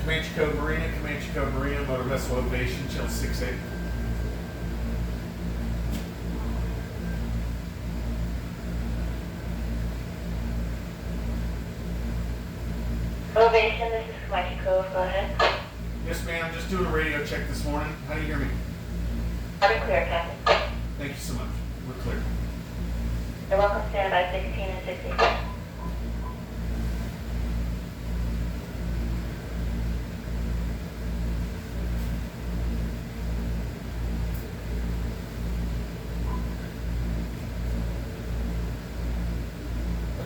Comanche Cove Marina, motor vessel ovation, channel 68. Ovation, this is Comanche Cove, go ahead. Yes, ma'am, just doing a radio check this morning. How do you hear me? Loud and clear, Captain. Thank you so much. We're clear. You're welcome, stand by 16 and 60.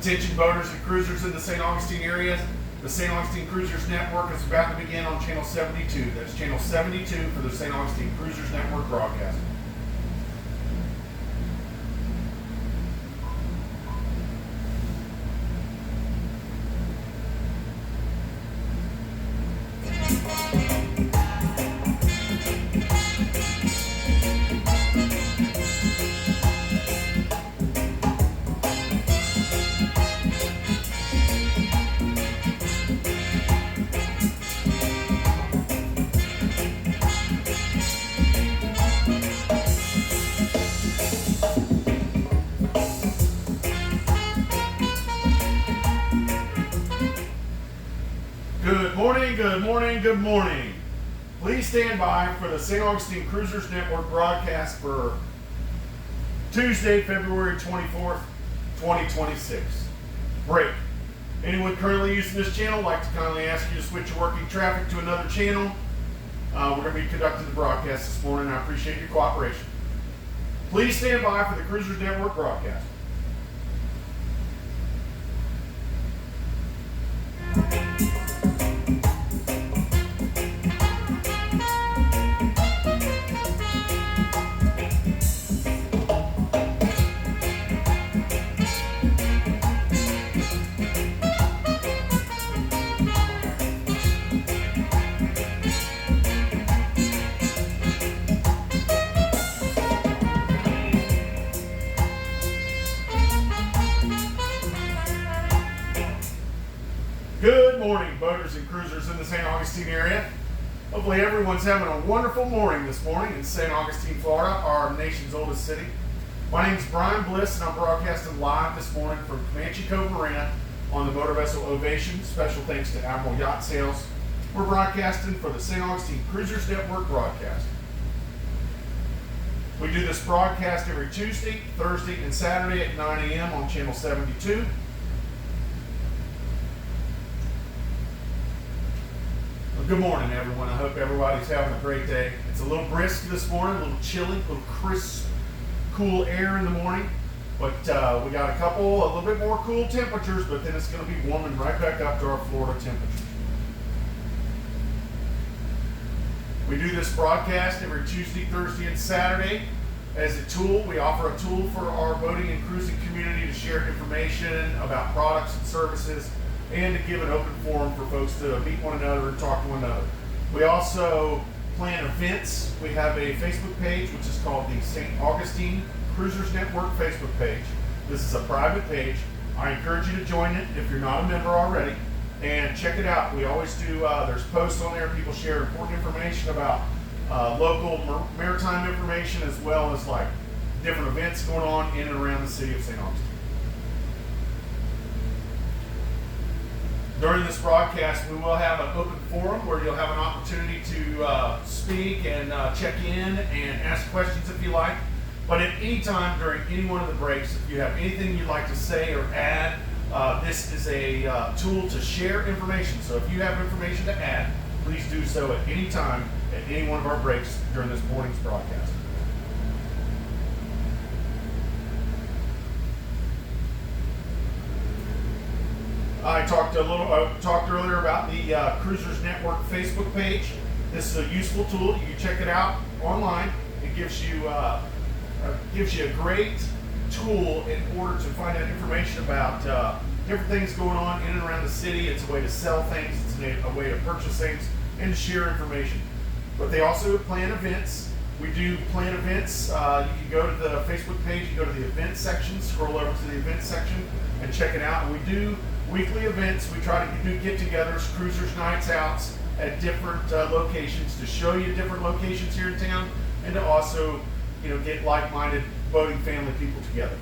Attention boaters and cruisers in the St. Augustine area. The St. Augustine Cruisers Network is about to begin on channel 72. That's channel 72 for the St. Augustine Cruisers Network broadcast. Good morning. Please stand by for the St. Augustine Cruisers Network broadcast for Tuesday, February 24th, 2026. Break. Anyone currently using this channel, I'd like to kindly ask you to switch your working traffic to another channel. We're going to be conducting the broadcast this morning. I appreciate your cooperation. Please stand by for the Cruisers Network broadcast. Good morning, boaters and cruisers in the St. Augustine area. Hopefully everyone's having a wonderful morning this morning in St. Augustine, Florida, our nation's oldest city. My name is Brian Bliss, and I'm broadcasting live this morning from Comanche Cove Marina on the motor vessel Ovation. Special thanks to Admiral Yacht Sales. We're broadcasting for the St. Augustine Cruisers Network broadcast. We do this broadcast every Tuesday, Thursday, and Saturday at 9 a.m. on channel 72. Good morning, everyone. I hope everybody's having a great day. It's a little brisk this morning, a little chilly, a little crisp, cool air in the morning. But we got a little bit more cool temperatures, but then it's going to be warming right back up to our Florida temperatures. We do this broadcast every Tuesday, Thursday, and Saturday as a tool. We offer a tool for our boating and cruising community to share information about products and services, and to give an open forum for folks to meet one another and talk to one another. We also plan events. We have a Facebook page, which is called the St. Augustine Cruisers Network Facebook page. This is a private page. I encourage you to join it if you're not a member already, and check it out. We always do, there's posts on there. People share important information about local maritime information, as well as like different events going on in and around the city of St. Augustine. During this broadcast, we will have an open forum where you'll have an opportunity to speak and check in and ask questions if you like. But at any time during any one of the breaks, if you have anything you'd like to say or add, this is a tool to share information. So if you have information to add, please do so at any time at any one of our breaks during this morning's broadcast. I talked earlier about the Cruisers Network Facebook page. This is a useful tool. You can check it out online. It gives you a great tool in order to find out information about different things going on in and around the city. It's a way to sell things. It's a way to purchase things and to share information. But they also plan events. We do plan events. You can go to the Facebook page, you go to the event section, scroll over to the event section and check it out. And we do weekly events. We try to do get-togethers, cruisers, nights out at different locations to show you different locations here in town and to also, get like-minded boating family people together.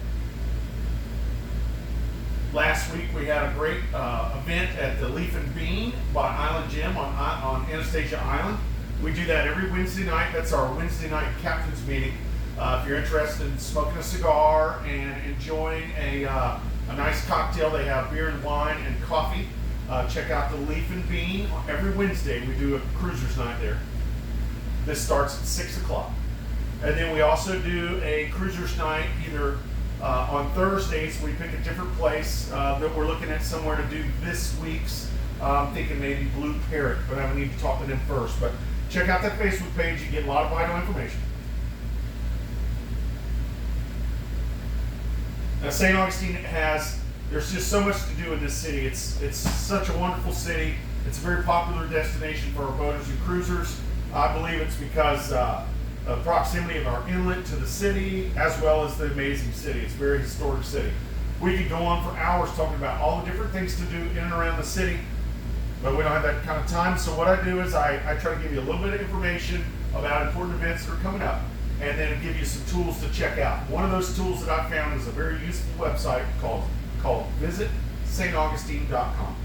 Last week we had a great event at the Leaf and Bean by Island Gym on Anastasia Island. We do that every Wednesday night. That's our Wednesday night captain's meeting. If you're interested in smoking a cigar and enjoying a nice cocktail, they have beer and wine and coffee. Check out the Leaf and Bean. Every Wednesday we do a cruisers night there. This starts at 6 o'clock. And then we also do a cruisers night either on Thursdays. We pick a different place that we're looking at somewhere to do this week's. I'm thinking maybe Blue Parrot, but I would need to talk to them first. But check out that Facebook page. You get a lot of vital information. Now, St. Augustine there's just so much to do in this city. It's such a wonderful city. It's a very popular destination for our boaters and cruisers. I believe it's because of proximity of our inlet to the city, as well as the amazing city. It's a very historic city. We could go on for hours talking about all the different things to do in and around the city, but we don't have that kind of time. So what I do is I try to give you a little bit of information about important events that are coming up, and then give you some tools to check out. One of those tools that I found is a very useful website called visitstaugustine.com.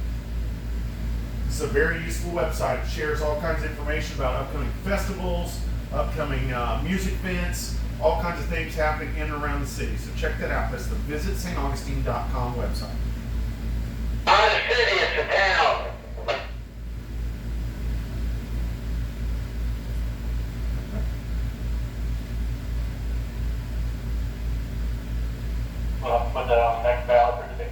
It's a very useful website. It shares all kinds of information about upcoming festivals, upcoming music events, all kinds of things happening in and around the city. So check that out. That's the visitstaugustine.com website. Not a city, it's a town. Well, I'll put that on the next ballot for today.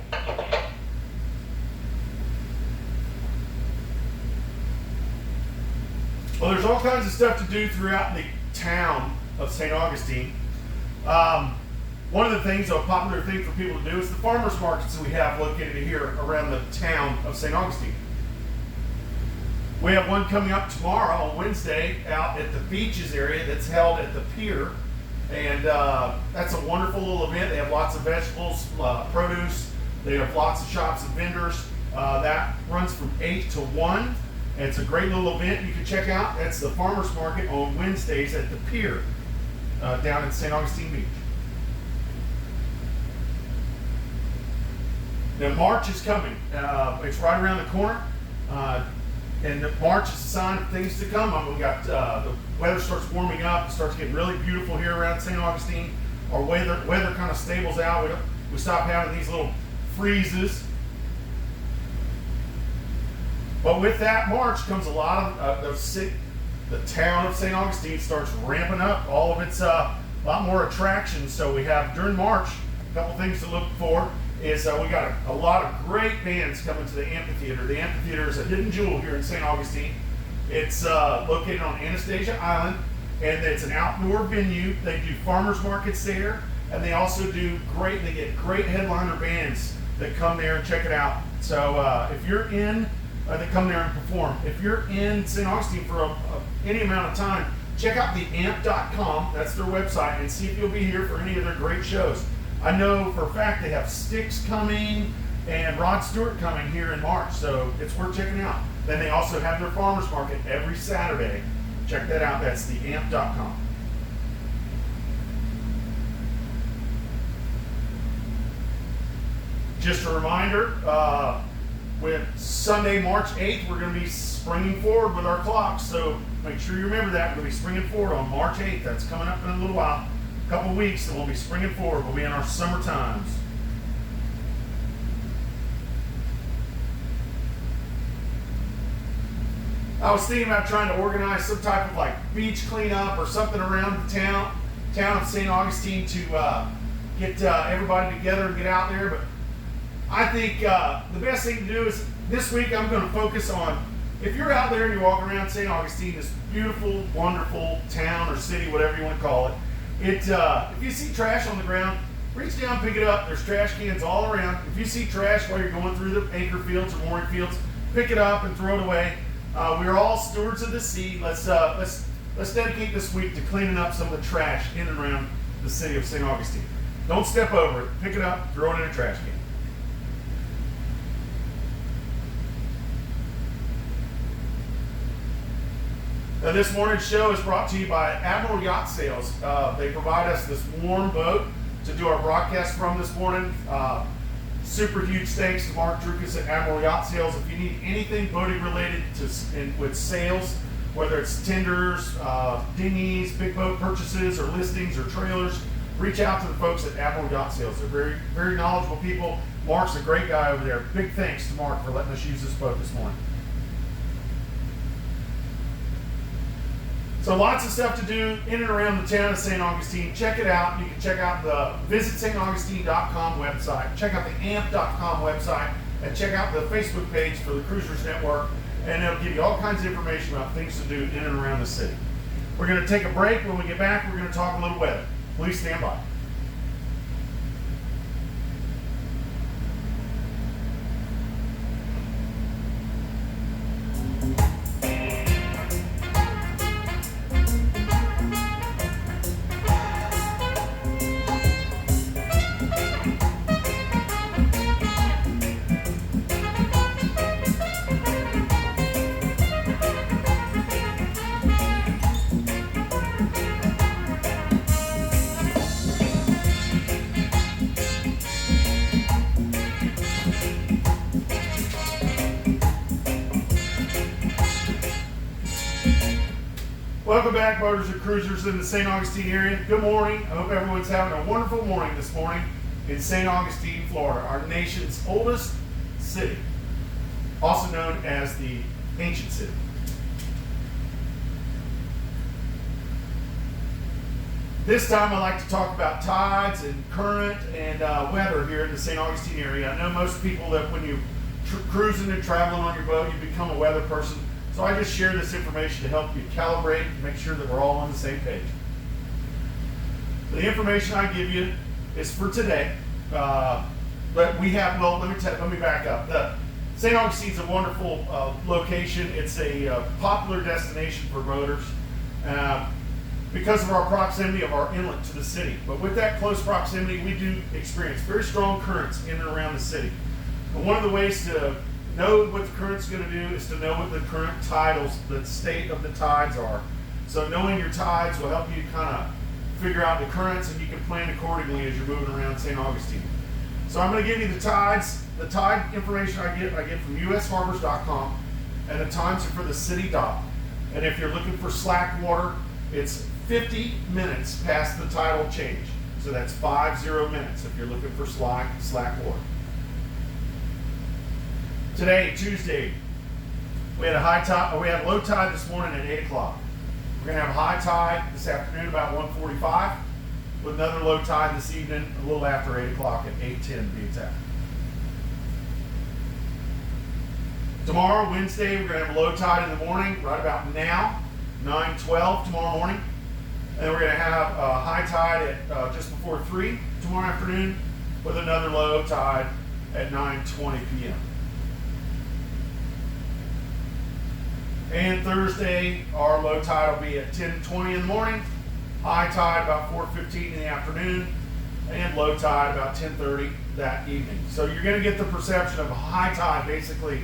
Well, there's all kinds of stuff to do throughout the town of St. Augustine. One of the things, a popular thing for people to do is the farmers markets that we have located here around the town of St. Augustine. We have one coming up tomorrow on Wednesday out at the beaches area that's held at the pier. And that's a wonderful little event. They have lots of vegetables, produce. They have lots of shops and vendors. That runs from 8 to 1. And it's a great little event you can check out. That's the farmers market on Wednesdays at the pier down at St. Augustine Beach. Now March is coming. It's right around the corner. And March is a sign of things to come. We got the weather starts warming up. It starts getting really beautiful here around St. Augustine. Our weather kind of stables out. We stop having these little freezes. But with that March comes a lot of the town of St. Augustine starts ramping up all of its a lot more attractions. So we have during March a couple things to look for. Is we got a lot of great bands coming to the amphitheater. The amphitheater is a hidden jewel here in St. Augustine. It's located on Anastasia Island, and it's an outdoor venue. They do farmers markets there, and they also they get great headliner bands that come there and check it out. So if you're in, they come there and perform. If you're in St. Augustine for any amount of time, check out theamp.com. That's their website, and see if you'll be here for any of their great shows. I know for a fact they have Styx coming and Rod Stewart coming here in March, so it's worth checking out. Then they also have their farmers market every Saturday. Check that out. That's theamp.com. Just a reminder, with Sunday, March 8th, we're going to be springing forward with our clocks, so make sure you remember that. We're going to be springing forward on March 8th. That's coming up in a little while. Couple of weeks, and we'll be springing forward. We'll be in our summer times. I was thinking about trying to organize some type of like beach cleanup or something around the town of St. Augustine to get everybody together and get out there, but I think the best thing to do is this week I'm going to focus on, if you're out there and you're walking around St. Augustine, this beautiful, wonderful town or city, whatever you want to call it, if you see trash on the ground, reach down, pick it up. There's trash cans all around. If you see trash while you're going through the acre fields or mooring fields, pick it up and throw it away. We're all stewards of the sea. Let's dedicate this week to cleaning up some of the trash in and around the city of St. Augustine. Don't step over it. Pick it up, throw it in a trash can. Now, this morning's show is brought to you by Admiral Yacht Sales. They provide us this warm boat to do our broadcast from this morning. Super huge thanks to Mark Drukas at Admiral Yacht Sales. If you need anything boating related with sales, whether it's tenders, dinghies, big boat purchases, or listings, or trailers, reach out to the folks at Admiral Yacht Sales. They're very, very knowledgeable people. Mark's a great guy over there. Big thanks to Mark for letting us use this boat this morning. So lots of stuff to do in and around the town of St. Augustine. Check it out. You can check out the visitstaugustine.com website, check out the amp.com website, and check out the Facebook page for the Cruisers Network, and it'll give you all kinds of information about things to do in and around the city. We're going to take a break. When we get back, we're going to talk a little weather. Please stand by. Welcome back, boaters and cruisers in the St. Augustine area. Good morning. I hope everyone's having a wonderful morning this morning in St. Augustine, Florida, our nation's oldest city, also known as the Ancient City. This time I'd like to talk about tides and current and weather here in the St. Augustine area. I know most people that when you're cruising and traveling on your boat, you become a weather person. So I just share this information to help you calibrate and make sure that we're all on the same page. The information I give you is for today, but we have, well, let me back up. The St. Augustine's a wonderful location. It's a popular destination for boaters because of our proximity of our inlet to the city. But with that close proximity, we do experience very strong currents in and around the city. And one of the ways to know what the current's going to do is to know what the current tidals, the state of the tides are. So knowing your tides will help you kind of figure out the currents, and you can plan accordingly as you're moving around St. Augustine. So I'm going to give you the tides. The tide information I get from usharbors.com, and the times are for the city dock. And if you're looking for slack water, it's 50 minutes past the tidal change. So that's 50 minutes if you're looking for slack water. Today, Tuesday, we had low tide this morning at 8 o'clock. We're going to have high tide this afternoon about 1:45, with another low tide this evening a little after 8 o'clock at 8:10 to be exact. Tomorrow, Wednesday, we're going to have a low tide in the morning, right about now, 9:12 tomorrow morning. And we're going to have a high tide at just before 3 tomorrow afternoon, with another low tide at 9:20 p.m. And Thursday, our low tide will be at 10:20 in the morning, high tide about 4:15 in the afternoon, and low tide about 10:30 that evening. So you're going to get the perception of a high tide. Basically,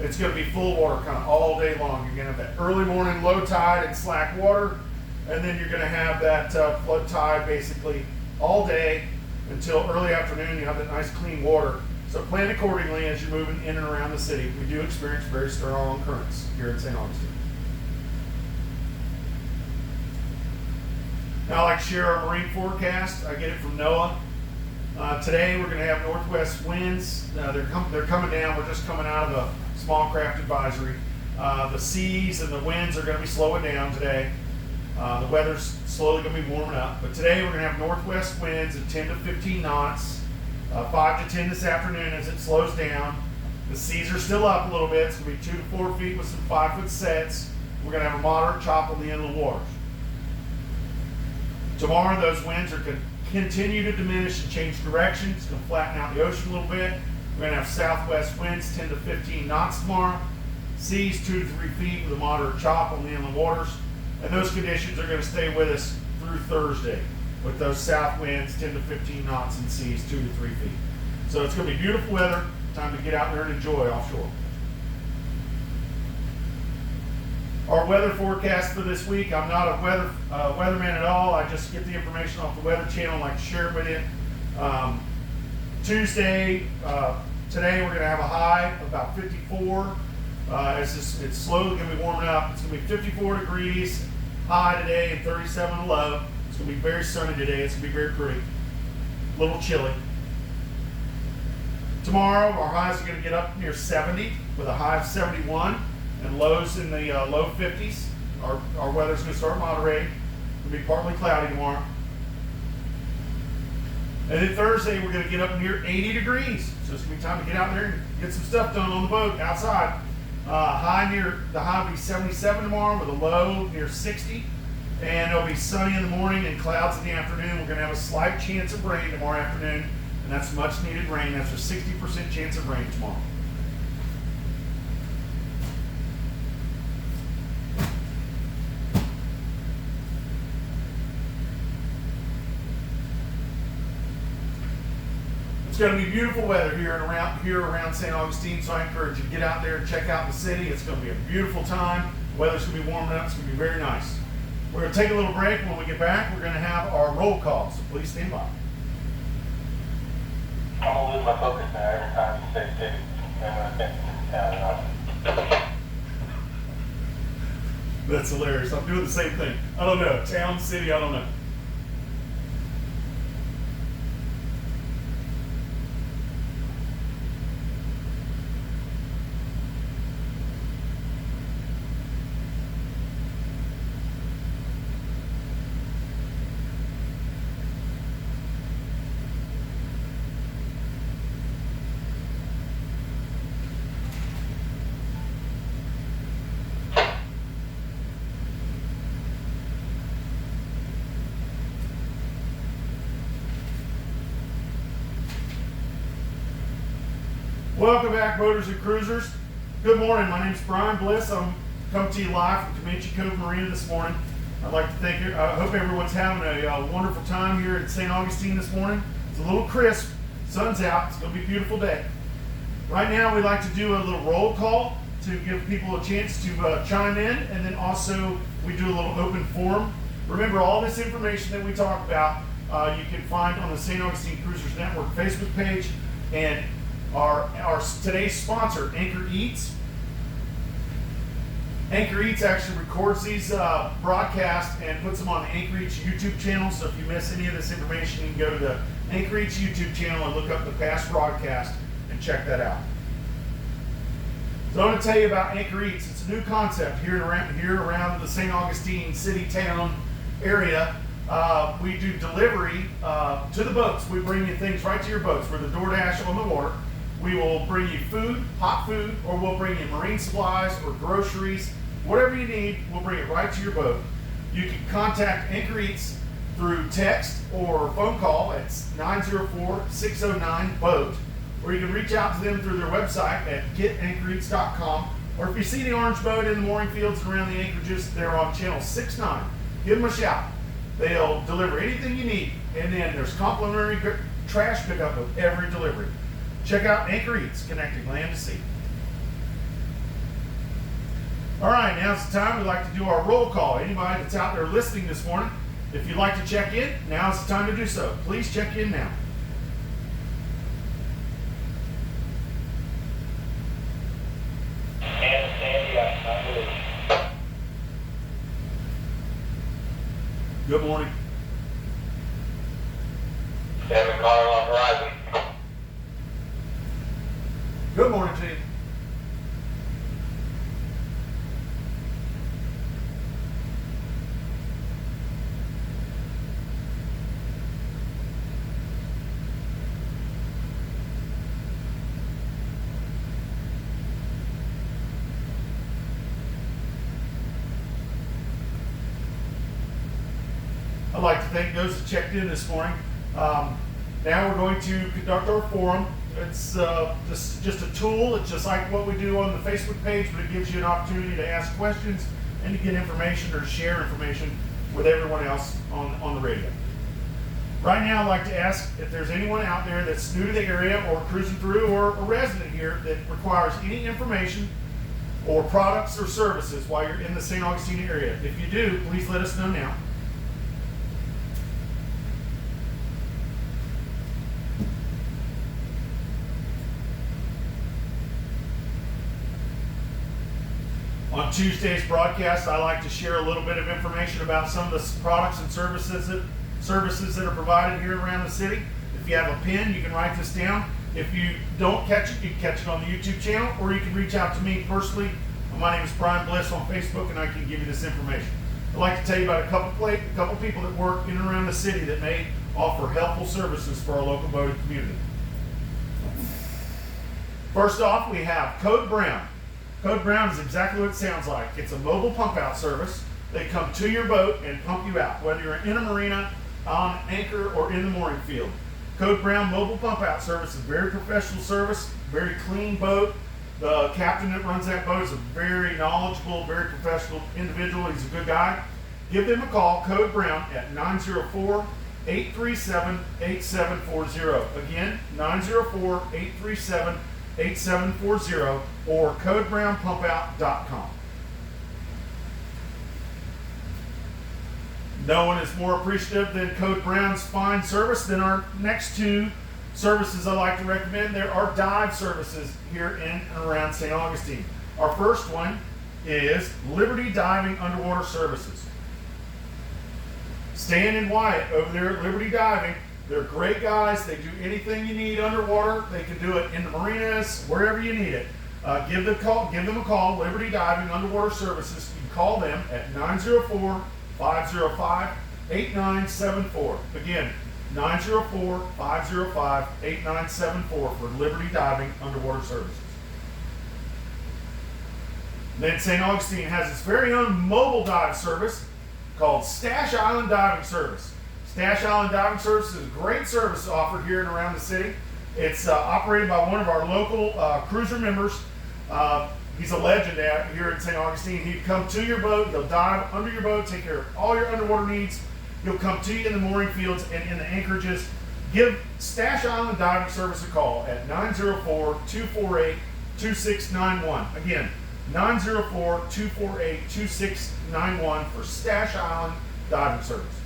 it's going to be full water kind of all day long. You're going to have that early morning low tide and slack water, and then you're going to have that flood tide basically all day until early afternoon. You have that nice clean water. So plan accordingly as you're moving in and around the city. We do experience very strong currents here in St. Augustine. Now I'd like to share our marine forecast. I get it from NOAA. Today we're going to have northwest winds. They're coming down. We're just coming out of a small craft advisory. The seas and the winds are going to be slowing down today. The weather's slowly going to be warming up. But today we're going to have northwest winds at 10 to 15 knots. 5 to 10 this afternoon as it slows down. The seas are still up a little bit. It's going to be 2 to 4 feet with some 5-foot sets. We're going to have a moderate chop on the inland waters. Tomorrow, those winds are going to continue to diminish and change direction. It's going to flatten out the ocean a little bit. We're going to have southwest winds 10 to 15 knots tomorrow. Seas 2 to 3 feet with a moderate chop on the inland waters. And those conditions are going to stay with us through Thursday with those south winds 10 to 15 knots and seas 2 to 3 feet. So it's going to be beautiful weather. Time to get out there and enjoy offshore. Our weather forecast for this week, I'm not a weatherman at all. I just get the information off the Weather Channel and like to share it with you. Tuesday, today we're going to have a high of about 54. It's slowly going to be warming up. It's going to be 54 degrees high today and 37 low. It's going to be very sunny today. It's going to be very pretty. A little chilly. Tomorrow, our highs are going to get up near 70 with a high of 71 and lows in the low 50s. Our weather's going to start moderating. It's going to be partly cloudy tomorrow. And then Thursday, we're going to get up near 80 degrees. So it's going to be time to get out there and get some stuff done on the boat outside. The high will be 77 tomorrow with a low near 60. And it'll be sunny in the morning and clouds in the afternoon. We're going to have a slight chance of rain tomorrow afternoon. And that's much needed rain. That's a 60% chance of rain tomorrow. It's going to be beautiful weather here around St. Augustine, so I encourage you to get out there and check out the city. It's going to be a beautiful time. The weather's going to be warming up. It's going to be very nice. We're going to take a little break. When we get back, we're going to have our roll call, so please stand by. I'm gonna lose my focus now every time you say city. I'm gonna think it's town. That's hilarious. I'm doing the same thing. I don't know. Town, city, I don't know. Welcome back, boaters and cruisers. Good morning. My name is Brian Bliss. I'm coming to you live from Comanche Cove Marina this morning. I'd like to thank you. I hope everyone's having a wonderful time here at St. Augustine this morning. It's a little crisp. Sun's out. It's going to be a beautiful day. Right now, we like to do a little roll call to give people a chance to chime in, and then also we do a little open forum. Remember, all this information that we talk about, you can find on the St. Augustine Cruisers Network Facebook page, and our today's sponsor, Anchor Eats. Anchor Eats actually records these broadcasts and puts them on the Anchor Eats YouTube channel. So if you miss any of this information, you can go to the Anchor Eats YouTube channel and look up the past broadcast and check that out. So I want to tell you about Anchor Eats. It's a new concept here around the St. Augustine city town area. We do delivery to the boats. We bring you things right to your boats. We're the DoorDash on the water. We will bring you food, hot food, or we'll bring you marine supplies or groceries. Whatever you need, we'll bring it right to your boat. You can contact Anchor Eats through text or phone call at 904-609-BOAT, or you can reach out to them through their website at getanchoreats.com. Or if you see the orange boat in the mooring fields and around the anchorages, they're on channel 69. Give them a shout. They'll deliver anything you need, and then there's complimentary trash pickup with every delivery. Check out Anchor Eats, connecting land to sea. All right, now's the time we like to do our roll call. Anybody that's out there listening this morning, if you'd like to check in, now's the time to do so. Please check in now. And Sandy, I believe. Good morning. Kevin Carter on Horizon. Good morning to you. those that checked in this morning. Now we're going to conduct our forum. It's just a tool. It's just like what we do on the Facebook page, but it gives you an opportunity to ask questions and to get information or share information with everyone else on the radio. Right now, I'd like to ask if there's anyone out there that's new to the area or cruising through or a resident here that requires any information or products or services while you're in the St. Augustine area. If you do, please let us know now. On Tuesday's broadcast, I like to share a little bit of information about some of the products and services that are provided here around the city. If you have a pen, you can write this down. If you don't catch it, you can catch it on the YouTube channel, or you can reach out to me personally. My name is Brian Bliss on Facebook, and I can give you this information. I'd like to tell you about a couple people that work in and around the city that may offer helpful services for our local boating community. First off, we have Code Brown. Code Brown is exactly what it sounds like. It's a mobile pump out service. They come to your boat and pump you out, whether you're in a marina, on anchor, or in the mooring field. Code Brown mobile pump out service is a very professional service, very clean boat. The captain that runs that boat is a very knowledgeable, very professional individual. He's a good guy. Give them a call, Code Brown, at 904-837-8740. Again, 904-837-8740 or codebrownpumpout.com. No one is more appreciative than Code Brown's fine service than our next two services I like to recommend. There are dive services here in and around St. Augustine. Our first one is Liberty Diving Underwater Services. Stan and Wyatt over there at Liberty Diving, they're great guys. They do anything you need underwater. They can do it in the marinas, wherever you need it. Give them a call, Liberty Diving Underwater Services. You can call them at 904-505-8974. Again, 904-505-8974 for Liberty Diving Underwater Services. Then St. Augustine has its very own mobile dive service called Stash Island Diving Service. Stash Island Diving Service is a great service offered here and around the city. It's operated by one of our local cruiser members. He's a legend out here in St. Augustine. He'd come to your boat, he'll dive under your boat, take care of all your underwater needs. He'll come to you in the mooring fields and in the anchorages. Give Stash Island Diving Service a call at 904-248-2691. Again, 904-248-2691 for Stash Island Diving Service.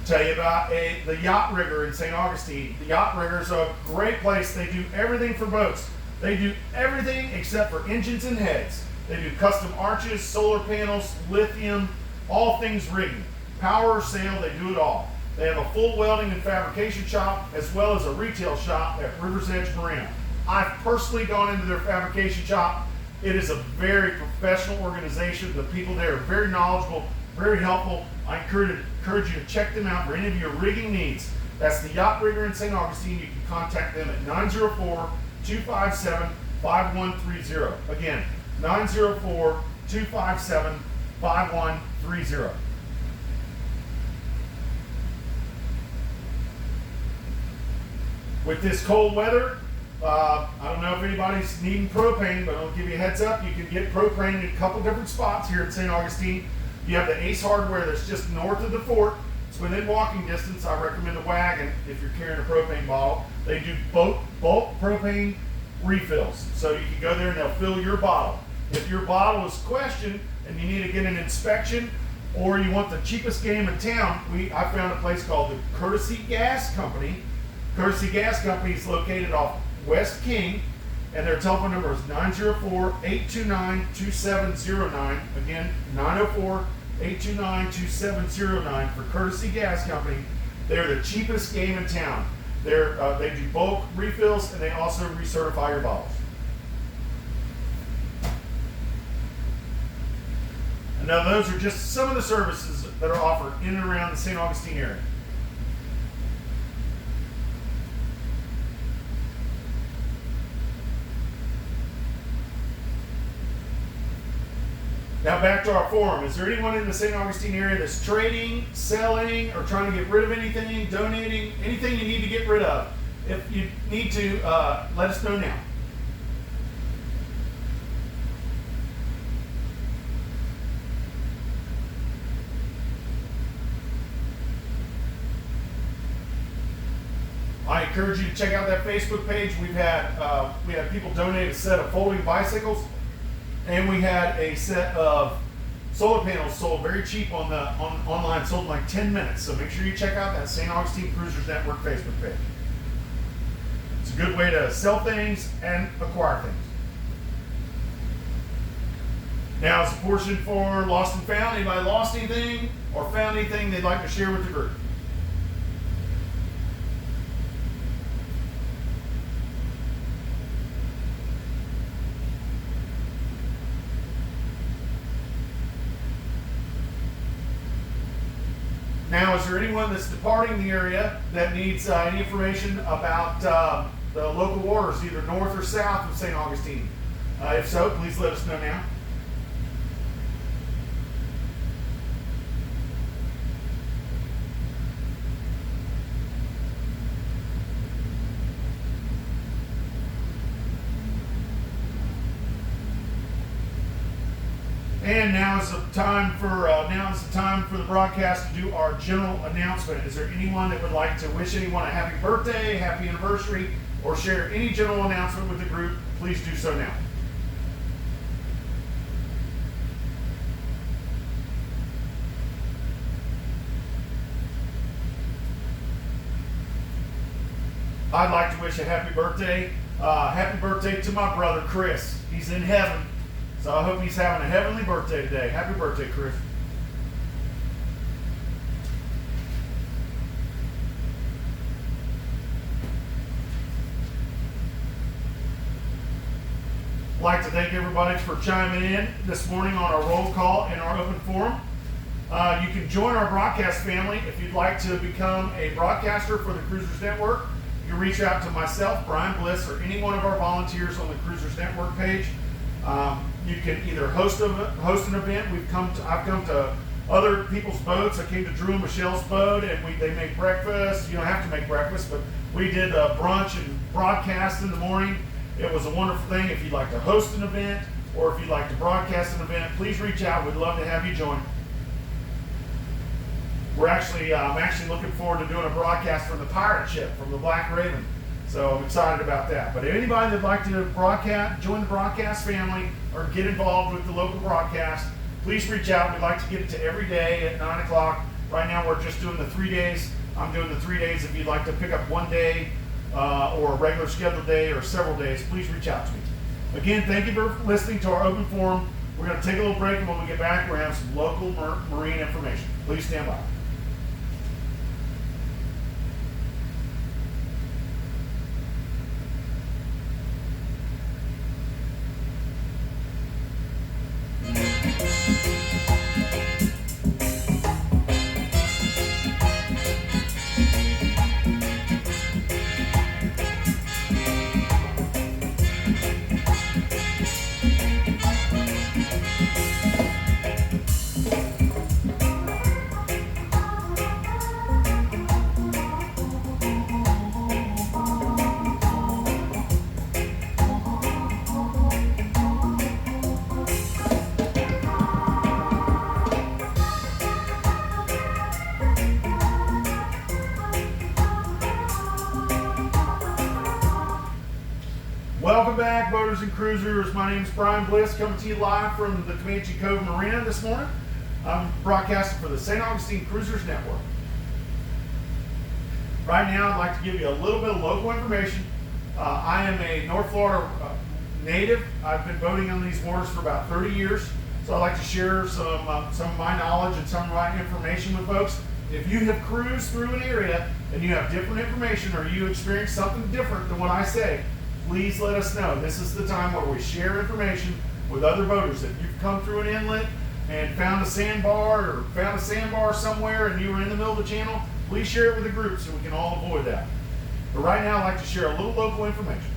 Tell you about the Yacht Rigger in St. Augustine. The Yacht Rigger is a great place. They do everything for boats. They do everything except for engines and heads. They do custom arches, solar panels, lithium, all things rigging. Power or sail, they do it all. They have a full welding and fabrication shop as well as a retail shop at River's Edge Marina. I've personally gone into their fabrication shop. It is a very professional organization. The people there are very knowledgeable, very helpful. I encourage you to check them out for any of your rigging needs. That's the Yacht Rigger in St. Augustine. You can contact them at 904-257-5130. Again, 904-257-5130. With this cold weather, I don't know if anybody's needing propane, but I'll give you a heads up. You can get propane in a couple different spots here at St. Augustine. You have the Ace Hardware that's just north of the fort. It's within walking distance. I recommend the wagon if you're carrying a propane bottle. They do bulk propane refills. So you can go there and they'll fill your bottle. If your bottle is questioned and you need to get an inspection or you want the cheapest game in town, I found a place called the Courtesy Gas Company. Courtesy Gas Company is located off West King, and their telephone number is 904-829-2709. Again, 904-829-2709 for Courtesy Gas Company. They're the cheapest game in town. They do bulk refills and they also recertify your bottles. And now those are just some of the services that are offered in and around the St. Augustine area. Now back to our forum. Is there anyone in the St. Augustine area that's trading, selling, or trying to get rid of anything, donating, anything you need to get rid of? If you need to, let us know now. I encourage you to check out that Facebook page. We had people donate a set of folding bicycles, and we had a set of solar panels sold very cheap online, sold in like 10 minutes. So make sure you check out that St. Augustine Cruisers Network Facebook page. It's a good way to sell things and acquire things. Now it's a portion for Lost and Found. Anybody lost anything or found anything they'd like to share with the group? Now, is there anyone that's departing the area that needs any information about the local waters, either north or south of St. Augustine? If so, please let us know now. And now is the time for the broadcast to do our general announcement. Is there anyone that would like to wish anyone a happy birthday, happy anniversary, or share any general announcement with the group? Please do so now. I'd like to wish a happy birthday to my brother Chris. He's in heaven. So I hope he's having a heavenly birthday today. Happy birthday, Chris. I'd like to thank everybody for chiming in this morning on our roll call and our open forum. You can join our broadcast family if you'd like to become a broadcaster for the Cruisers Network. You can reach out to myself, Brian Bliss, or any one of our volunteers on the Cruisers Network page. You can either host an event. I've come to other people's boats. I came to Drew and Michelle's boat, and they make breakfast. You don't have to make breakfast, but we did a brunch and broadcast in the morning. It was a wonderful thing. If you'd like to host an event or if you'd like to broadcast an event, please reach out. We'd love to have you join. I'm actually looking forward to doing a broadcast from the pirate ship, from the Black Raven. So I'm excited about that. But if anybody that'd like to join the broadcast family or get involved with the local broadcast, please reach out. We'd like to get it to every day at 9 o'clock. Right now we're just doing the 3 days. I'm doing the 3 days. If you'd like to pick up one day or a regular scheduled day or several days, please reach out to me. Again, thank you for listening to our open forum. We're going to take a little break, and when we get back, we're going to have some local marine information. Please stand by. Welcome back, boaters and cruisers. My name is Brian Bliss, coming to you live from the Comanche Cove Marina this morning. I'm broadcasting for the St. Augustine Cruisers Network. Right now, I'd like to give you a little bit of local information. I am a North Florida native. I've been boating on these waters for about 30 years, so I'd like to share some of my knowledge and some of my information with folks. If you have cruised through an area and you have different information or you experience something different than what I say, please let us know. This is the time where we share information with other boaters. If you've come through an inlet and found a sandbar somewhere and you were in the middle of the channel, please share it with the group so we can all avoid that. But right now, I'd like to share a little local information.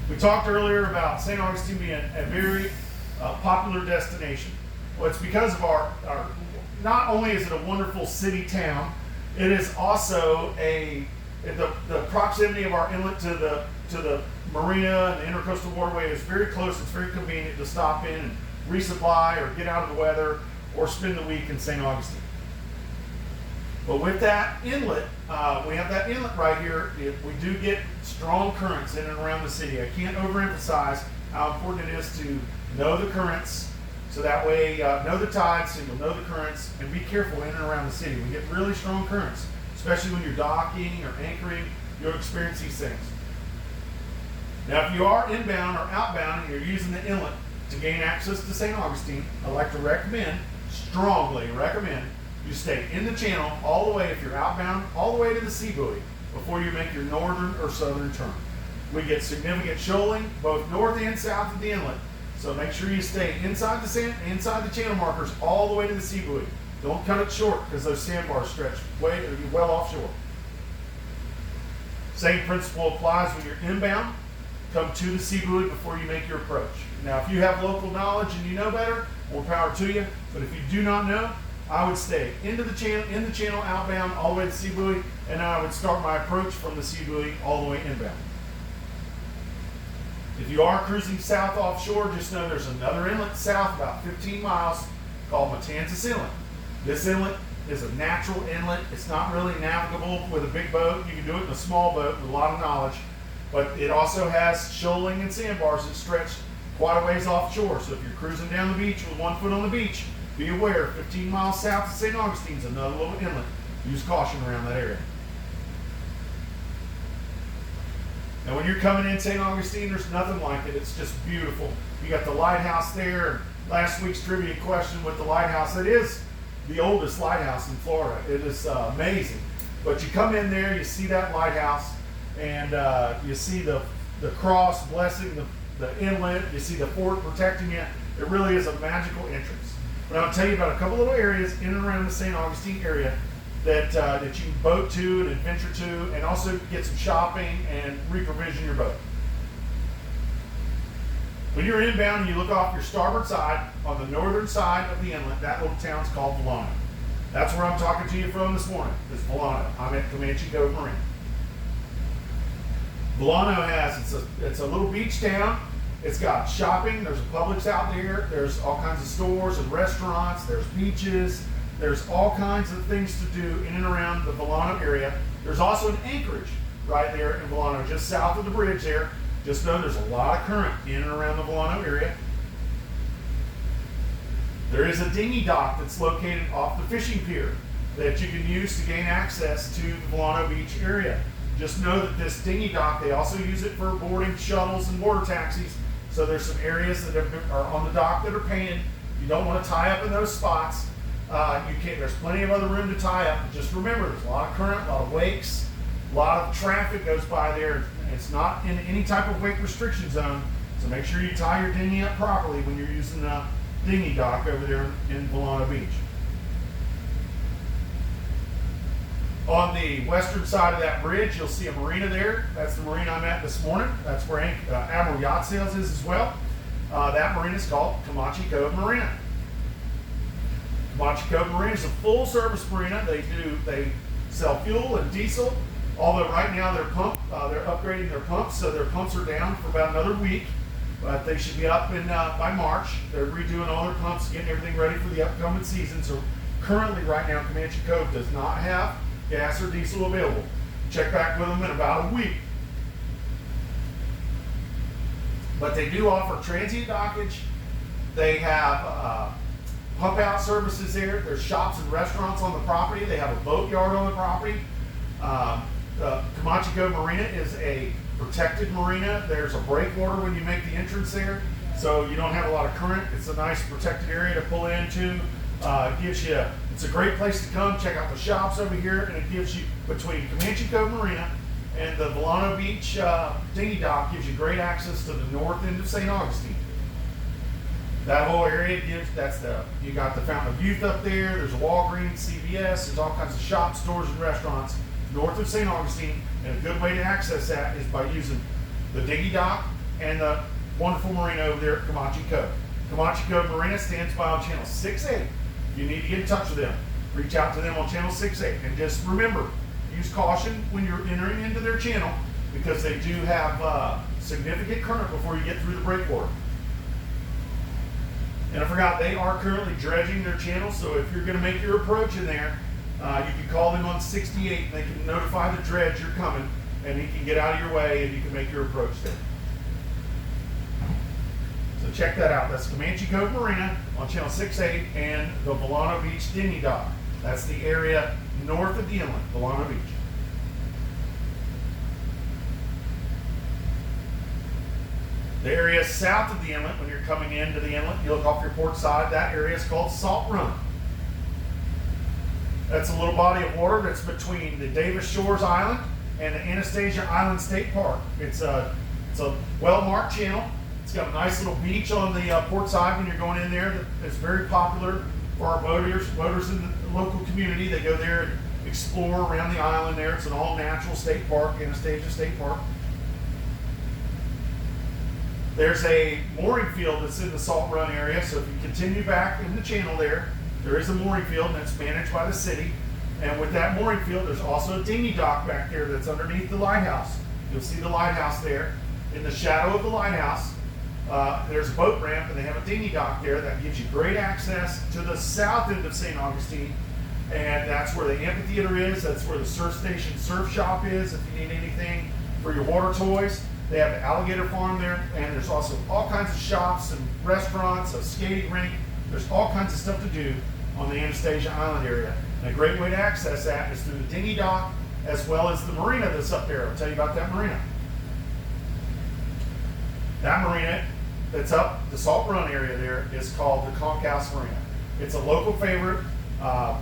We talked earlier about St. Augustine being a very popular destination? Well, it's because of our, not only is it a wonderful city town, it is also the proximity of our inlet to the marina and the intercoastal waterway is very close. It's very convenient to stop in and resupply or get out of the weather or spend the week in St. Augustine. But with that inlet, we have that inlet right here. We do get strong currents in and around the city. I can't overemphasize how important it is to know the currents, so that way know the tides, so you'll know the currents, and be careful in and around the city. We get really strong currents, especially when you're docking or anchoring. You'll experience these things. Now, if you are inbound or outbound and you're using the inlet to gain access to St. Augustine, I like to recommend, strongly recommend, you stay in the channel all the way, if you're outbound, all the way to the sea buoy before you make your northern or southern turn. We get significant shoaling both north and south of the inlet, so make sure you stay inside the channel markers all the way to the sea buoy. Don't cut it short because those sandbars stretch well offshore. Same principle applies when you're inbound. Come to the sea buoy before you make your approach. Now, if you have local knowledge and you know better, more power to you. But if you do not know, I would stay in the channel outbound all the way to the sea buoy, and I would start my approach from the sea buoy all the way inbound. If you are cruising south offshore, just know there's another inlet south about 15 miles called Matanzas Inlet. This inlet is a natural inlet. It's not really navigable with a big boat. You can do it in a small boat with a lot of knowledge, but it also has shoaling and sandbars that stretch quite a ways offshore. So if you're cruising down the beach with 1 foot on the beach, be aware 15 miles south of St. Augustine is another little inlet. Use caution around that area. Now, when you're coming in St. Augustine, there's nothing like it. It's just beautiful. You got the lighthouse there. Last week's trivia question with the lighthouse. It is the oldest lighthouse in Florida. It is amazing. But you come in there, you see that lighthouse, and you see the cross blessing the inlet. You see the fort protecting it. It really is a magical entrance. But I'll tell you about a couple little areas in and around the St. Augustine area that you can boat to and adventure to, and also get some shopping and reprovision your boat. When you're inbound and you look off your starboard side, on the northern side of the inlet, that little town's called Volano. That's where I'm talking to you from this morning, is Volano. I'm at Comanche Cove Marine. Volano it's a little beach town. It's got shopping, there's a Publix out there, there's all kinds of stores and restaurants, there's beaches, there's all kinds of things to do in and around the Volano area. There's also an anchorage right there in Volano, just south of the bridge there. Just know there's a lot of current in and around the Volano area. There is a dinghy dock that's located off the fishing pier that you can use to gain access to the Volano Beach area. Just know that this dinghy dock, they also use it for boarding shuttles and water taxis. So there's some areas that are on the dock that are painted. You don't want to tie up in those spots. There's plenty of other room to tie up. Just remember, there's a lot of current, a lot of wakes, a lot of traffic goes by there. It's not in any type of wake restriction zone. So make sure you tie your dinghy up properly when you're using the dinghy dock over there in Volano Beach. On the western side of that bridge, you'll see a marina there. That's the marina I'm at this morning. That's where Admiral Yacht Sales is as well. That marina is called Comanche Cove Marina. Comanche Cove Marina is a full service marina. They sell fuel and diesel. Although right now they're upgrading their pumps, so their pumps are down for about another week. But they should be up by March. They're redoing all their pumps, getting everything ready for the upcoming season. So currently, right now, Comanche Cove does not have gas or diesel available. Check back with them in about a week. But they do offer transient dockage. They have pump out services there. There's shops and restaurants on the property. They have a boat yard on the property. Comanche Cove Marina is a protected marina. There's a breakwater when you make the entrance there, so you don't have a lot of current. It's a nice protected area to pull into. It's a great place to come. Check out the shops over here, and it gives you, between Comanche Cove Marina and the Volano Beach dinghy dock, gives you great access to the north end of St. Augustine. That whole area you got the Fountain of Youth up there. There's a Walgreens, CVS. There's all kinds of shops, stores, and restaurants north of St. Augustine, and a good way to access that is by using the dinghy dock and the wonderful marina over there at Comanche Cove. Comanche Cove Marina stands by on channel 6-8. You need to get in touch with them. Reach out to them on channel 6-8. And just remember, use caution when you're entering into their channel because they do have significant current before you get through the breakwater. And I forgot, they are currently dredging their channel, so if you're going to make your approach in there, you can call them on 68. They can notify the dredge you're coming, and he can get out of your way, and you can make your approach there. So check that out. That's Comanche Cove Marina on channel 6-8 and the Volano Beach Dinghy Dock. That's the area north of the inlet, Volano Beach. The area south of the inlet, when you're coming into the inlet, you look off your port side, that area is called Salt Run. That's a little body of water that's between the Davis Shores Island and the Anastasia Island State Park. It's a well-marked channel. It's got a nice little beach on the port side when you're going in there. It's very popular for our boaters in the local community. They go there and explore around the island there. It's an all-natural state park, Anastasia State Park. There's a mooring field that's in the Salt Run area, so if you continue back in the channel there is a mooring field and it's managed by the city. And with that mooring field, there's also a dinghy dock back there that's underneath the lighthouse. You'll see the lighthouse there. In the shadow of the lighthouse, there's a boat ramp and they have a dinghy dock there that gives you great access to the south end of St. Augustine. And that's where the amphitheater is. That's where the surf station surf shop is if you need anything for your water toys. They have an alligator farm there, and there's also all kinds of shops and restaurants, a skating rink. There's all kinds of stuff to do on the Anastasia Island area. And a great way to access that is through the dinghy dock as well as the marina that's up there. I'll tell you about that marina. That marina that's up the Salt Run area there is called the Concourse Marina. It's a local favorite.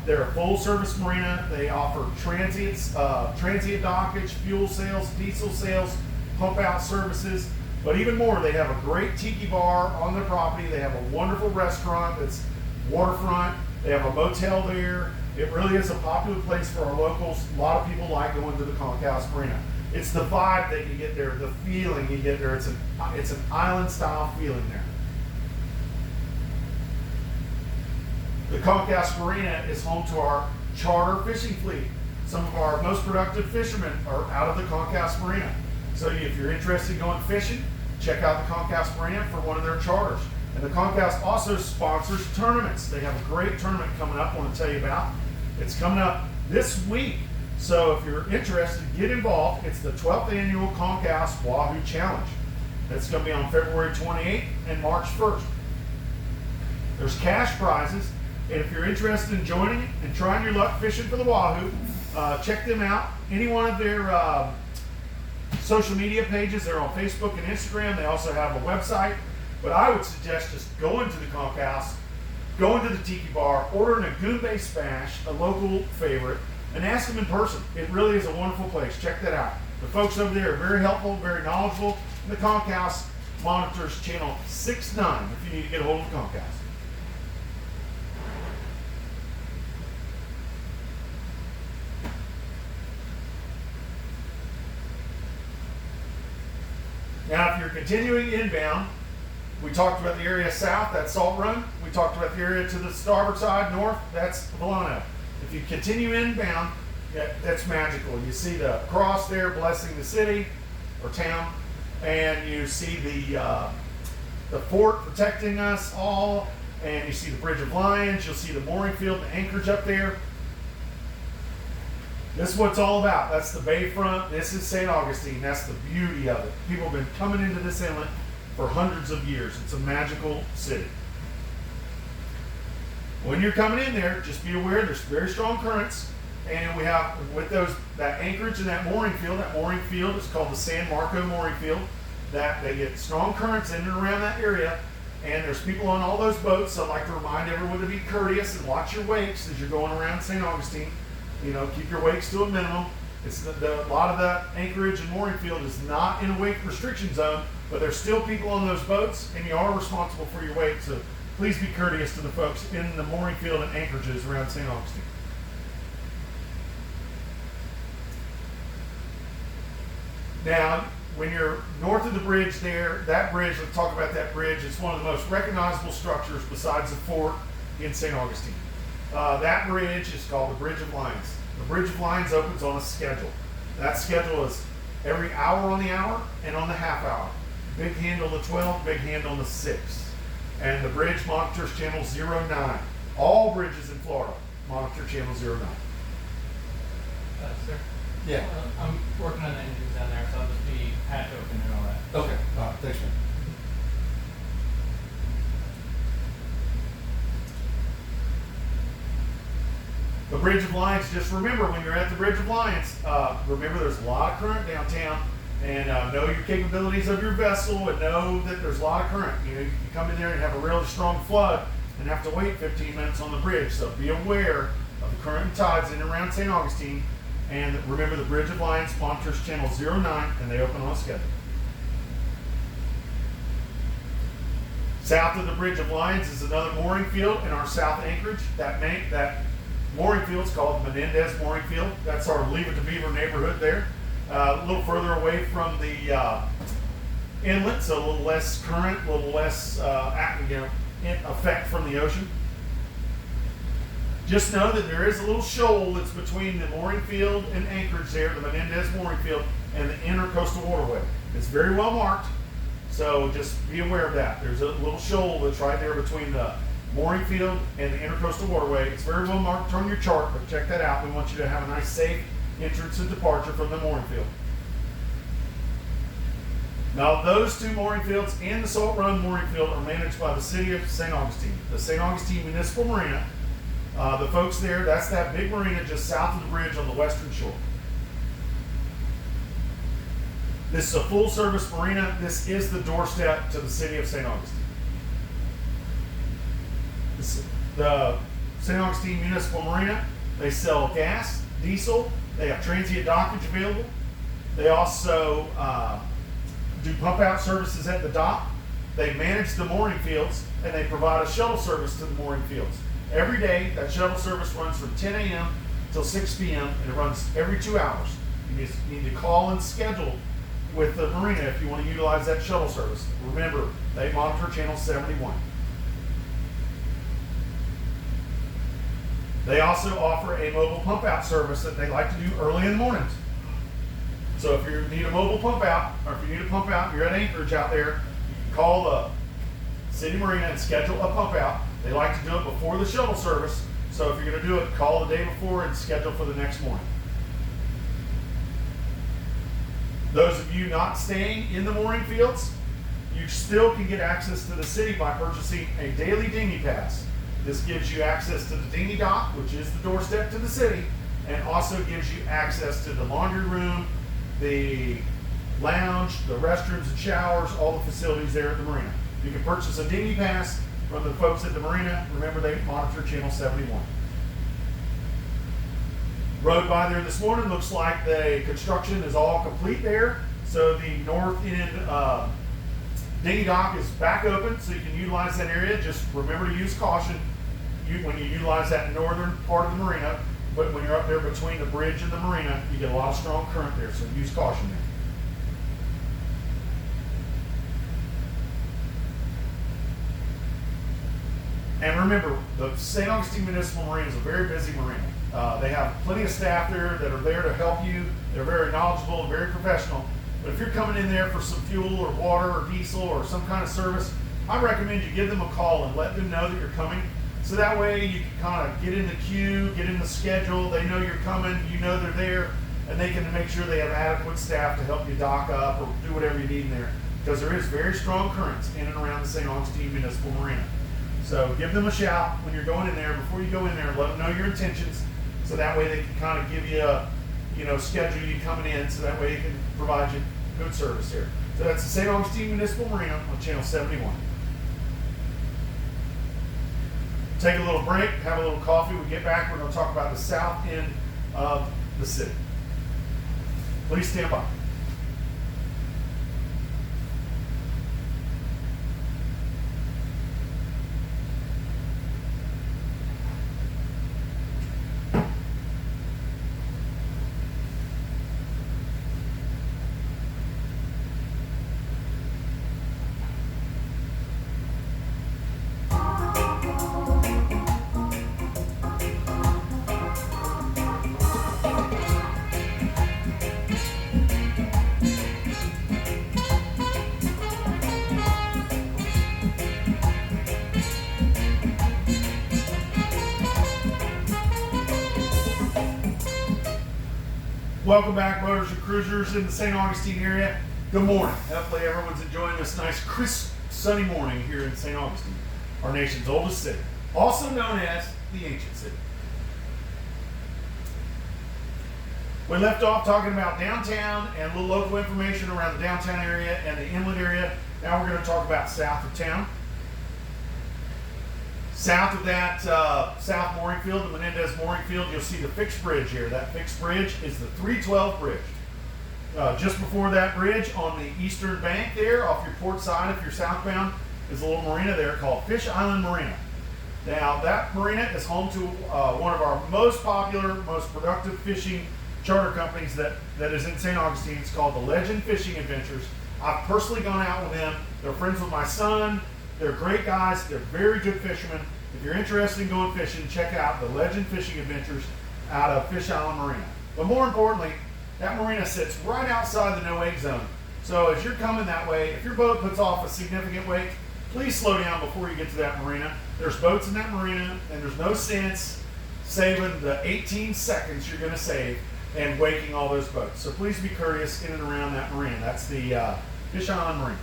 They're a full-service marina. They offer transient dockage, fuel sales, diesel sales, pump out services, but even more, they have a great tiki bar on their property. They have a wonderful restaurant that's waterfront. They have a motel there. It really is a popular place for our locals. A lot of people like going to the Concourse Marina. It's the vibe that you get there, the feeling you get there. It's an island style feeling there. The Concourse Marina is home to our charter fishing fleet. Some of our most productive fishermen are out of the Concourse Marina. So if you're interested in going fishing, check out the Concourse Marina for one of their charters. And the Concourse also sponsors tournaments. They have a great tournament coming up I want to tell you about. It's coming up this week. So if you're interested, get involved. It's the 12th annual Concourse Wahoo Challenge. That's going to be on February 28th and March 1st. There's cash prizes. And if you're interested in joining and trying your luck fishing for the Wahoo, check them out. Any one of their social media pages. They're on Facebook and Instagram. They also have a website. But I would suggest just going to the Concourse, going to the tiki bar, ordering a Goombay Smash, a local favorite, and ask them in person. It really is a wonderful place. Check that out. The folks over there are very helpful, very knowledgeable. And the Concourse monitors channel 6-9 if you need to get a hold of the Concourse. Now, if you're continuing inbound, we talked about the area south, that's Salt Run. We talked about the area to the starboard side, north, that's Volano. If you continue inbound, that's magical. You see the cross there blessing the city or town, and you see the fort protecting us all, and you see the Bridge of Lions. You'll see the mooring field, the anchorage up there. This is what it's all about. That's the bayfront. This is St. Augustine. That's the beauty of it. People have been coming into this inlet for hundreds of years. It's a magical city. When you're coming in there, just be aware there's very strong currents. And we have, with that anchorage and that mooring field is called the San Marco Mooring Field. That they get strong currents in and around that area. And there's people on all those boats. So I'd like to remind everyone to be courteous and watch your wakes as you're going around St. Augustine. You know, keep your wakes to a minimum. It's a lot of that anchorage and mooring field is not in a wake restriction zone, but there's still people on those boats, and you are responsible for your wake. So please be courteous to the folks in the mooring field and anchorages around St. Augustine. Now, when you're north of the bridge there, that bridge, let's talk about that bridge. It's one of the most recognizable structures besides the fort in St. Augustine. That bridge is called the Bridge of Lions. The Bridge of Lions opens on a schedule. That schedule is every hour on the hour and on the half hour. Big hand on the 12, big hand on the 6. And the bridge monitors channel 09. All bridges in Florida monitor channel 09. Sir? Yeah. I'm working on the engines down there, so I'll just be hatch open and all that. Okay. All right. Thanks, man. The Bridge of Lions, just remember when you're at the Bridge of Lions, remember there's a lot of current downtown, and know your capabilities of your vessel and know that there's a lot of current. You know, you can come in there and have a really strong flood and have to wait 15 minutes on the bridge. So be aware of the current and tides in and around St. Augustine. And remember the Bridge of Lions monitors channel 09 and they open on schedule. South of the Bridge of Lions is another mooring field in our south anchorage. That mooring field is called Menendez Mooring Field. That's our Leave It to Beaver neighborhood there. A little further away from the inlet, so a little less current, a little less effect from the ocean. Just know that there is a little shoal that's between the mooring field and anchorage there, the Menendez Mooring Field, and the intercoastal waterway. It's very well marked, so just be aware of that. There's a little shoal that's right there between the mooring field and the intercoastal waterway. It's very well marked on your chart, but check that out. We want you to have a nice, safe entrance and departure from the mooring field. Now, those two mooring fields and the Salt Run Mooring Field are managed by the City of St. Augustine, the St. Augustine Municipal Marina. The folks there, that's that big marina just south of the bridge on the western shore. This is a full-service marina. This is the doorstep to the City of St. Augustine. The St. Augustine Municipal Marina, they sell gas, diesel, they have transient dockage available. They also do pump-out services at the dock. They manage the mooring fields, and they provide a shuttle service to the mooring fields. Every day, that shuttle service runs from 10 a.m. till 6 p.m., and it runs every 2 hours. You need to call and schedule with the marina if you want to utilize that shuttle service. Remember, they monitor channel 71. They also offer a mobile pump-out service that they like to do early in the mornings. So if you need a mobile pump-out, or if you need a pump-out, you're at Anchorage out there, you can call the City Marina and schedule a pump-out. They like to do it before the shuttle service, so if you're going to do it, call the day before and schedule for the next morning. Those of you not staying in the mooring fields, you still can get access to the city by purchasing a daily dinghy pass. This gives you access to the dinghy dock, which is the doorstep to the city, and also gives you access to the laundry room, the lounge, the restrooms and showers, all the facilities there at the marina. You can purchase a dinghy pass from the folks at the marina. Remember, they monitor channel 71. Rode by there this morning, looks like the construction is all complete there. So the north end dinghy dock is back open, so you can utilize that area. Just remember to use caution when you utilize that northern part of the marina. But when you're up there between the bridge and the marina, you get a lot of strong current there, so use caution there. And remember, the St. Augustine Municipal Marina is a very busy marina. They have plenty of staff there that are there to help you. They're very knowledgeable and very professional. But if you're coming in there for some fuel or water or diesel or some kind of service, I recommend you give them a call and let them know that you're coming. So that way you can kind of get in the queue, get in the schedule. They know you're coming, you know they're there, and they can make sure they have adequate staff to help you dock up or do whatever you need in there. Because there is very strong currents in and around the St. Augustine Municipal Marina. So give them a shout when you're going in there. Before you go in there, let them know your intentions. So that way they can kind of give you a, schedule you coming in. So that way they can provide you good service here. So that's the St. Augustine Municipal Marina on channel 71. Take a little break, have a little coffee. When we get back, we're going to talk about the south end of the city. Please stand by. Welcome back, boaters and cruisers in the St. Augustine area. Good morning. Hopefully everyone's enjoying this nice, crisp, sunny morning here in St. Augustine, our nation's oldest city, also known as the ancient city. We left off talking about downtown and a little local information around the downtown area and the inlet area. Now we're going to talk about south of town. South of that, South Mooring Field, the Menendez Mooring Field, you'll see the fixed bridge here. That fixed bridge is the 312 bridge. Just before that bridge, on the eastern bank there, off your port side, if you're southbound, is a little marina there called Fish Island Marina. Now, that marina is home to one of our most popular, most productive fishing charter companies that is in St. Augustine. It's called the Legend Fishing Adventures. I've personally gone out with them. They're friends with my son. They're great guys. They're very good fishermen. If you're interested in going fishing, check out the Legend Fishing Adventures out of Fish Island Marina. But more importantly, that marina sits right outside the no-wake zone. So as you're coming that way, if your boat puts off a significant wake, please slow down before you get to that marina. There's boats in that marina, and there's no sense saving the 18 seconds you're going to save and waking all those boats. So please be courteous in and around that marina. That's the Fish Island Marina.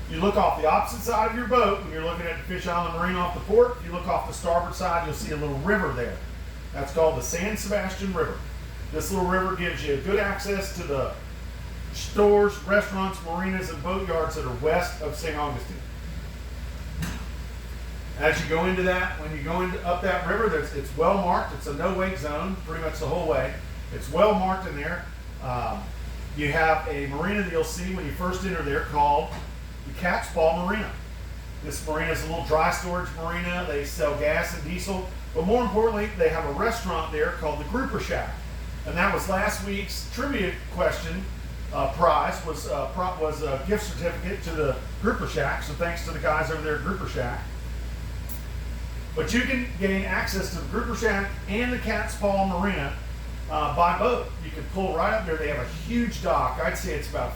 You look off the opposite side of your boat when you're looking at the Fish Island Marina off the port. If you look off the starboard side, you'll see a little river there. That's called the San Sebastian River. This little river gives you good access to the stores, restaurants, marinas, and boat yards that are west of St. Augustine. As you go into that, when you go up that river, it's well marked. It's a no-wake zone pretty much the whole way. It's well marked in there. You have a marina that you'll see when you first enter there called the Cat's Paw Marina. This marina is a little dry storage marina. They sell gas and diesel, but more importantly, they have a restaurant there called the Grouper Shack. And that was last week's trivia question. Prize was a gift certificate to the Grouper Shack. So thanks to the guys over there at Grouper Shack. But you can gain access to the Grouper Shack and the Cat's Paw Marina by boat. You can pull right up there. They have a huge dock. I'd say it's about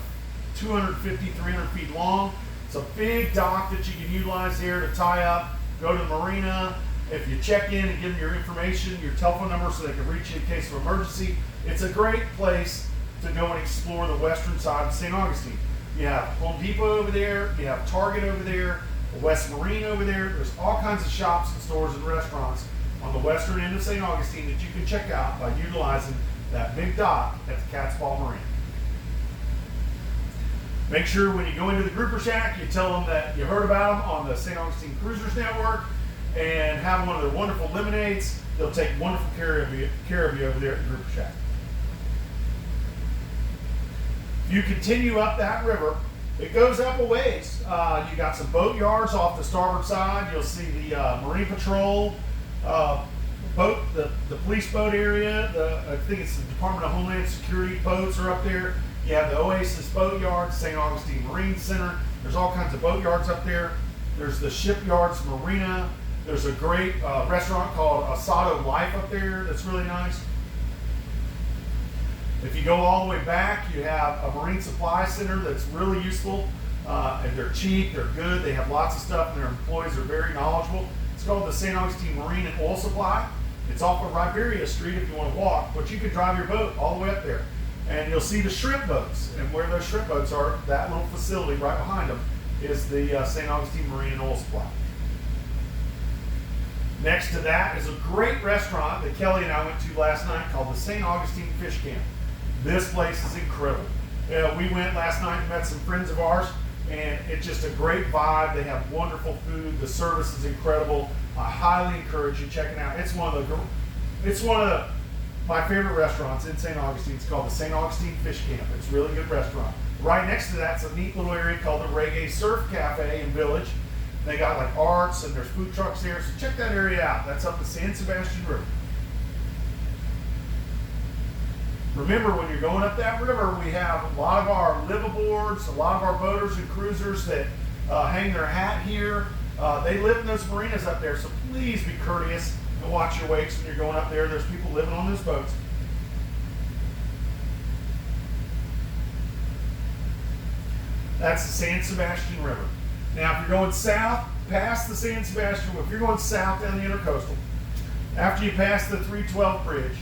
250, 300 feet long. It's a big dock that you can utilize there to tie up, go to the marina. If you check in and give them your information, your telephone number so they can reach you in case of emergency, it's a great place to go and explore the western side of St. Augustine. You have Home Depot over there, you have Target over there, the West Marine over there. There's all kinds of shops and stores and restaurants on the western end of St. Augustine that you can check out by utilizing that big dock at the Cat's Paw Marina. Make sure when you go into the Grouper Shack, you tell them that you heard about them on the St. Augustine Cruisers Network and have one of their wonderful lemonades. They'll take wonderful care of you over there at the Grouper Shack. If you continue up that river, it goes up a ways. You got some boat yards off the starboard side. You'll see the Marine Patrol boat, the police boat area. I think it's the Department of Homeland Security boats are up there. You have the Oasis Boat Yard, St. Augustine Marine Center. There's all kinds of boat yards up there. There's the Shipyards Marina. There's a great restaurant called Asado Life up there that's really nice. If you go all the way back, you have a marine supply center that's really useful. And they're cheap, they're good, they have lots of stuff, and their employees are very knowledgeable. It's called the St. Augustine Marine and Oil Supply. It's off of Riberia Street if you want to walk, but you can drive your boat all the way up there. And you'll see the shrimp boats, and where those shrimp boats are, that little facility right behind them is the St. Augustine Marine and Oil Supply. Next to that is a great restaurant that Kelly and I went to last night called the St. Augustine Fish Camp. This place is incredible. We went last night and met some friends of ours, and it's just a great vibe. They have wonderful food. The service is incredible. I highly encourage you checking out. It's one of my favorite restaurants in St. Augustine. It's called the St. Augustine Fish Camp. It's a really good restaurant. Right next to that's a neat little area called the Reggae Surf Cafe and Village. They got like arts and there's food trucks there. So check that area out. That's up the San Sebastian River. Remember, when you're going up that river, we have a lot of our liveaboards, a lot of our boaters and cruisers that hang their hat here. They live in those marinas up there, so please be courteous and watch your wakes when you're going up there. There's people living on those boats. That's the San Sebastian River. Now, if you're going south, past the San Sebastian, if you're going south down the Intercoastal, after you pass the 312 bridge,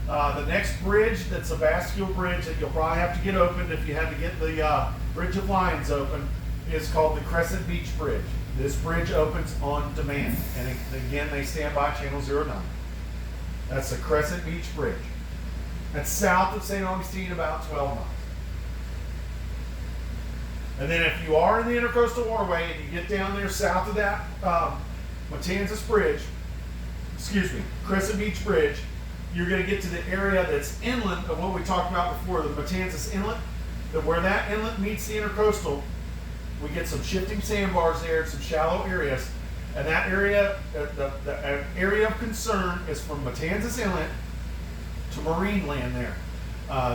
The next bridge that's a bascule bridge that you'll probably have to get opened if you had to get the Bridge of Lions open is called the Crescent Beach Bridge. This bridge opens on demand. And again, they stand by channel 09. That's the Crescent Beach Bridge. That's south of St. Augustine, about 12 miles. And then if you are in the Intercoastal Waterway and you get down there south of that Matanzas Bridge, Crescent Beach Bridge, you're going to get to the area that's inland of what we talked about before, the Matanzas Inlet. That where that inlet meets the Intercoastal, we get some shifting sandbars there, some shallow areas. And that area, the area of concern is from Matanzas Inlet to marine land there.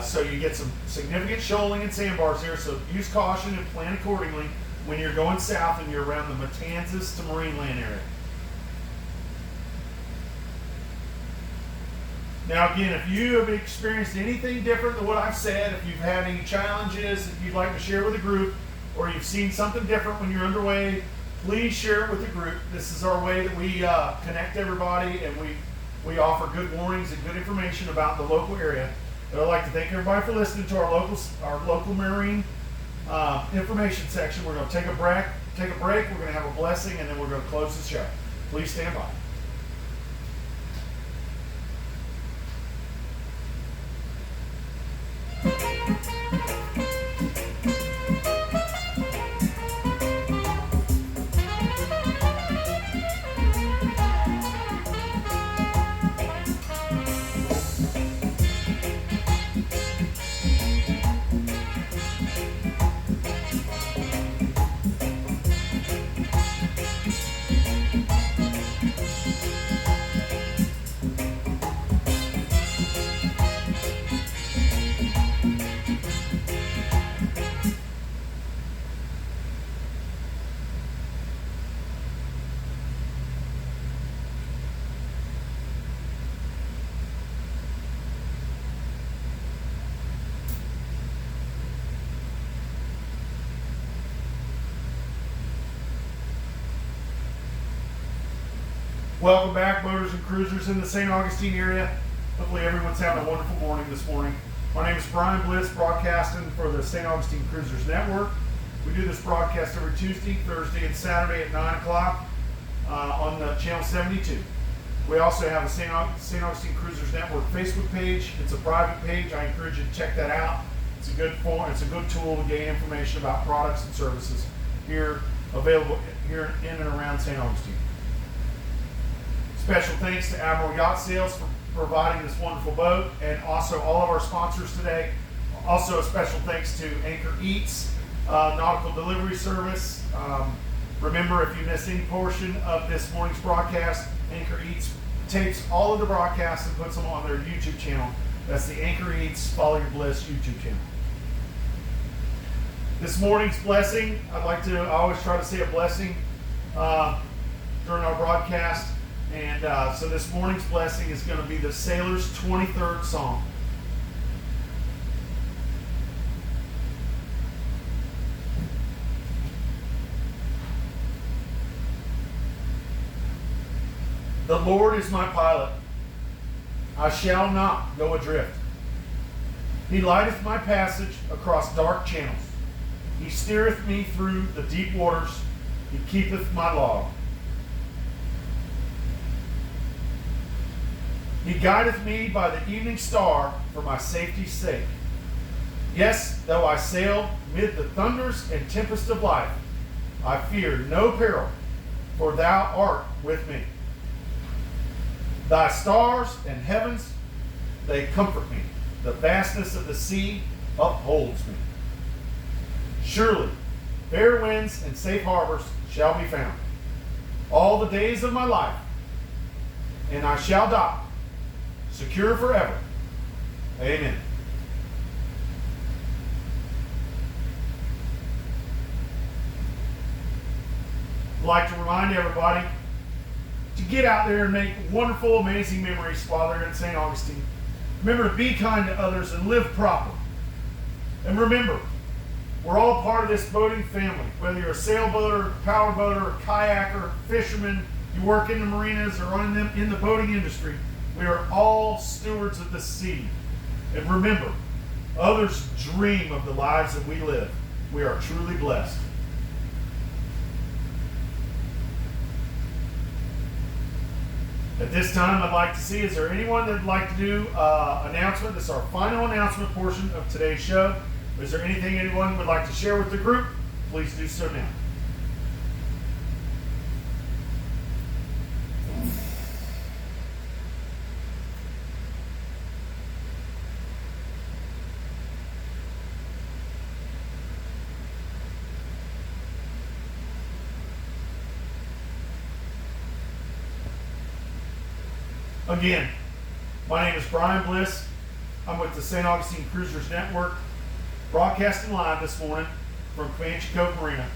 So you get some significant shoaling and sandbars there, so use caution and plan accordingly when you're going south and you're around the Matanzas to marine land area. Now again, if you have experienced anything different than what I've said, if you've had any challenges that you'd like to share with the group, or you've seen something different when you're underway, please share it with the group. This is our way that we connect everybody, and we offer good warnings and good information about the local area. And I'd like to thank everybody for listening to our local marine information section. We're going to take a break. We're going to have a blessing, and then we're going to close the show. Please stand by. Welcome back, boaters and cruisers in the St. Augustine area. Hopefully everyone's having a wonderful morning this morning. My name is Brian Bliss, broadcasting for the St. Augustine Cruisers Network. We do this broadcast every Tuesday, Thursday, and Saturday at 9 o'clock on the channel 72. We also have a St. Augustine Cruisers Network Facebook page. It's a private page. I encourage you to check that out. It's a good form. It's a good tool to gain information about products and services here available here in and around St. Augustine. Special thanks to Admiral Yacht Sales for providing this wonderful boat, and also all of our sponsors today. Also a special thanks to Anchor Eats, Nautical Delivery Service. Remember, if you missed any portion of this morning's broadcast, Anchor Eats takes all of the broadcasts and puts them on their YouTube channel. That's the Anchor Eats Follow Your Bliss YouTube channel. This morning's blessing, I always try to say a blessing during our broadcast. And so this morning's blessing is going to be the Sailor's 23rd Psalm. The Lord is my pilot. I shall not go adrift. He lighteth my passage across dark channels. He steereth me through the deep waters. He keepeth my log. He guideth me by the evening star for my safety's sake. Yes, though I sail mid the thunders and tempest of life, I fear no peril, for thou art with me. Thy stars and heavens, they comfort me. The vastness of the sea upholds me. Surely, fair winds and safe harbors shall be found all the days of my life, and I shall dock secure forever. Amen. I'd like to remind everybody to get out there and make wonderful, amazing memories while they're in St. Augustine. Remember to be kind to others and live proper. And remember, we're all part of this boating family. Whether you're a sailboater, powerboater, kayaker, fisherman, you work in the marinas or in the boating industry, We are all stewards of the seed. And remember, others dream of the lives that we live. We are truly blessed. At this time, I'd like to see, is there anyone that'd like to do announcement? This is our final announcement portion of today's show. Is there anything anyone would like to share with the group? Please do so now. Again, my name is Brian Bliss. I'm with the St. Augustine Cruisers Network, broadcasting live this morning from Comanche Cove Marina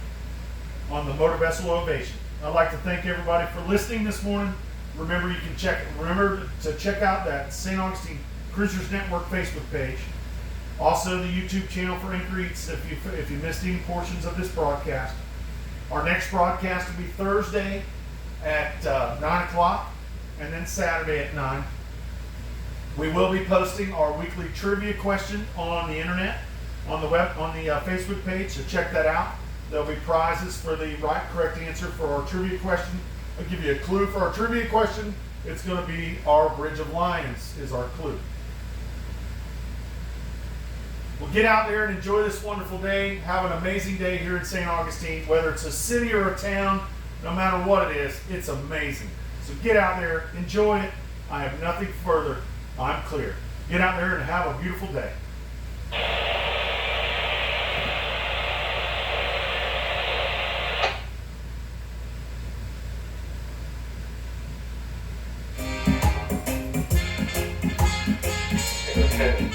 on the Motor Vessel Ovation. I'd like to thank everybody for listening this morning. Remember to check out that St. Augustine Cruisers Network Facebook page. Also the YouTube channel for Increase if you missed any portions of this broadcast. Our next broadcast will be Thursday at 9 o'clock. And then Saturday at 9. We will be posting our weekly trivia question on the internet, on the Facebook page, so check that out. There'll be prizes for the correct answer for our trivia question. I'll give you a clue for our trivia question. It's going to be our Bridge of Lions is our clue. Well, get out there and enjoy this wonderful day. Have an amazing day here in St. Augustine. Whether it's a city or a town, no matter what it is, it's amazing. So get out there, enjoy it. I have nothing further. I'm clear. Get out there and have a beautiful day. Okay.